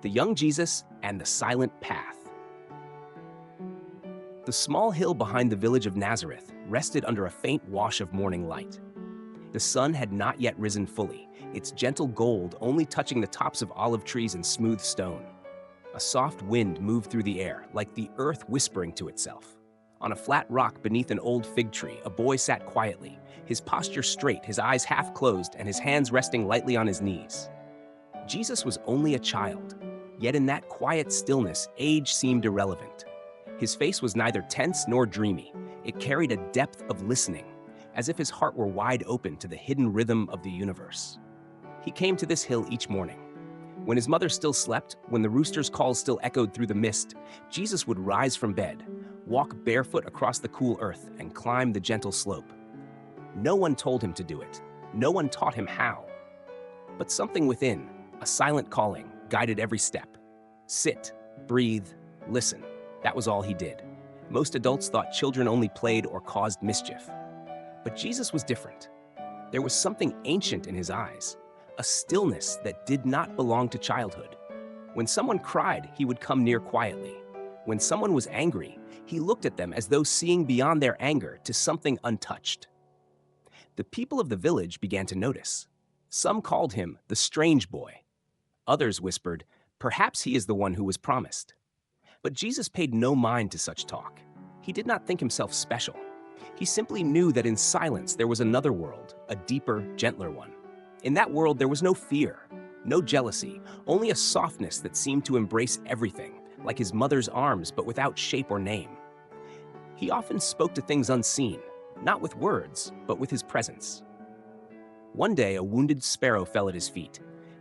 The young Jesus and the silent path. The small hill behind the village of Nazareth rested under a faint wash of morning light. The sun had not yet risen fully, its gentle gold only touching the tops of olive trees and smooth stone. A soft wind moved through the air, like the earth whispering to itself. On a flat rock beneath an old fig tree, a boy sat quietly, his posture straight, his eyes half closed, and his hands resting lightly on his knees. Jesus was only a child, yet in that quiet stillness, age seemed irrelevant. His face was neither tense nor dreamy. It carried a depth of listening, as if his heart were wide open to the hidden rhythm of the universe. He came to this hill each morning. When his mother still slept, when the rooster's calls still echoed through the mist, Jesus would rise from bed, walk barefoot across the cool earth, and climb the gentle slope. No one told him to do it. No one taught him how. But something within, a silent calling, guided every step. Sit, breathe, listen. That was all he did. Most adults thought children only played or caused mischief. But Jesus was different. There was something ancient in his eyes, a stillness that did not belong to childhood. When someone cried, he would come near quietly. When someone was angry, he looked at them as though seeing beyond their anger to something untouched. The people of the village began to notice. Some called him the strange boy. Others whispered, perhaps he is the one who was promised. But Jesus paid no mind to such talk. He did not think himself special. He simply knew that in silence there was another world, a deeper, gentler one. In that world there was no fear, no jealousy, only a softness that seemed to embrace everything, like his mother's arms but without shape or name. He often spoke to things unseen, not with words, but with his presence. One day a wounded sparrow fell at his feet.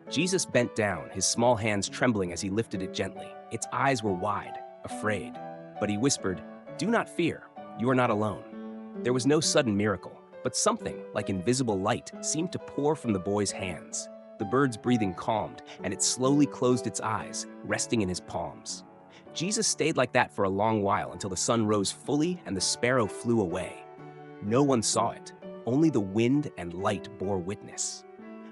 Jesus bent down, his small hands trembling as he lifted it gently. Its eyes were wide, afraid. But he whispered, "Do not fear, you are not alone." There was no sudden miracle, but something like invisible light seemed to pour from the boy's hands. The bird's breathing calmed, and it slowly closed its eyes, resting in his palms. Jesus stayed like that for a long while until the sun rose fully and the sparrow flew away. No one saw it, only the wind and light bore witness.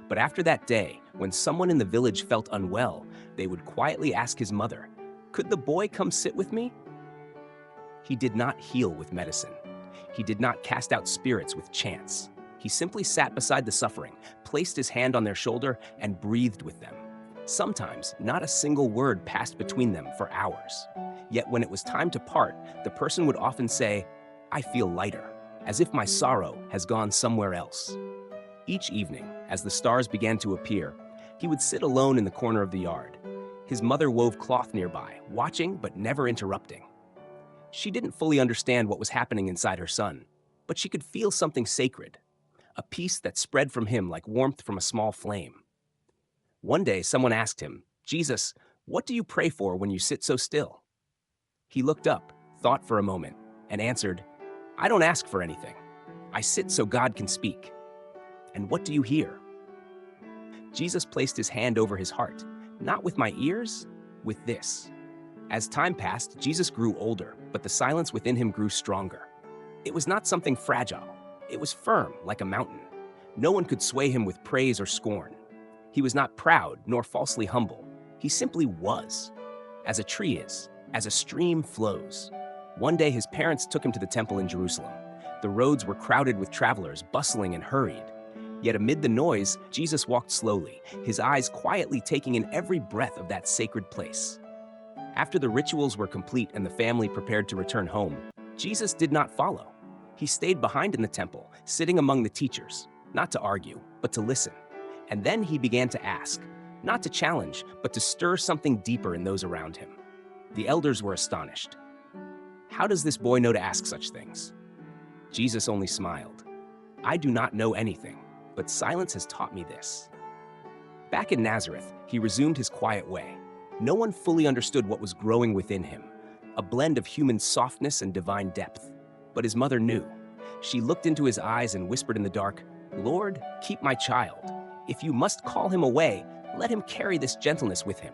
But after that day, when someone in the village felt unwell, they would quietly ask his mother, "Could the boy come sit with me?" He did not heal with medicine. He did not cast out spirits with chants. He simply sat beside the suffering, placed his hand on their shoulder, and breathed with them. Sometimes, not a single word passed between them for hours. Yet when it was time to part, the person would often say, "I feel lighter," as if my sorrow has gone somewhere else. Each evening, as the stars began to appear, he would sit alone in the corner of the yard. His mother wove cloth nearby, watching but never interrupting. She didn't fully understand what was happening inside her son, but she could feel something sacred, a peace that spread from him like warmth from a small flame. One day, someone asked him, "Jesus, what do you pray for when you sit so still?" He looked up, thought for a moment, and answered, "I don't ask for anything. I sit so God can speak." "And what do you hear?" Jesus placed his hand over his heart, not with my ears, with this. As time passed, Jesus grew older, but the silence within him grew stronger. It was not something fragile. It was firm, like a mountain. No one could sway him with praise or scorn. He was not proud nor falsely humble. He simply was, as a tree is, as a stream flows. One day his parents took him to the temple in Jerusalem. The roads were crowded with travelers, bustling and hurried. Yet amid the noise, Jesus walked slowly, his eyes quietly taking in every breath of that sacred place. After the rituals were complete and the family prepared to return home, Jesus did not follow. He stayed behind in the temple, sitting among the teachers, not to argue, but to listen. And then he began to ask, not to challenge, but to stir something deeper in those around him. The elders were astonished. How does this boy know to ask such things? Jesus only smiled. I do not know anything, but silence has taught me this. Back in Nazareth, he resumed his quiet way. No one fully understood what was growing within him, a blend of human softness and divine depth. But his mother knew. She looked into his eyes and whispered in the dark, "Lord, keep my child. If you must call him away, let him carry this gentleness with him."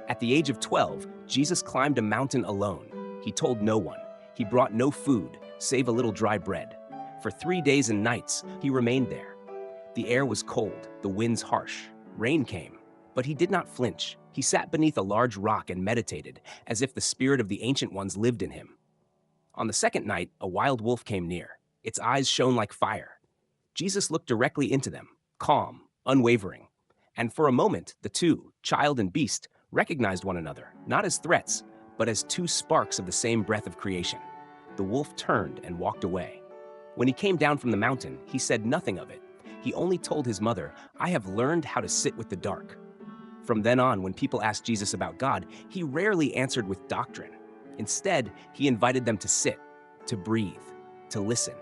At the age of 12, Jesus climbed a mountain alone. He told no one. He brought no food, save a little dry bread. For 3 days and nights, he remained there. The air was cold, the winds harsh. Rain came, But he did not flinch. He sat beneath a large rock and meditated, as if the spirit of the ancient ones lived in him. On the second night, a wild wolf came near. Its eyes shone like fire. Jesus looked directly into them, calm, unwavering. And for a moment, the two, child and beast, recognized one another, not as threats, but as two sparks of the same breath of creation. The wolf turned and walked away. When he came down from the mountain, he said nothing of it. He only told his mother, "I have learned how to sit with the dark." From then on, when people asked Jesus about God, he rarely answered with doctrine. Instead, he invited them to sit, to breathe, to listen.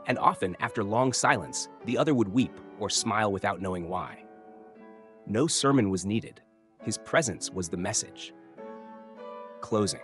And often, after long silence, the other would weep or smile without knowing why. No sermon was needed. His presence was the message. Closing.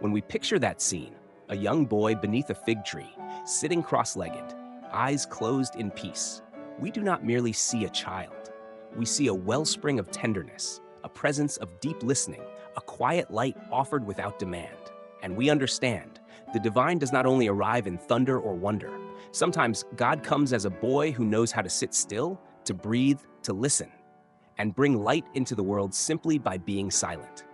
When we picture that scene, a young boy beneath a fig tree, sitting cross-legged, eyes closed in peace, we do not merely see a child. We see a wellspring of tenderness, a presence of deep listening, a quiet light offered without demand. And we understand, the divine does not only arrive in thunder or wonder. Sometimes God comes as a boy who knows how to sit still, to breathe, to listen, and bring light into the world simply by being silent.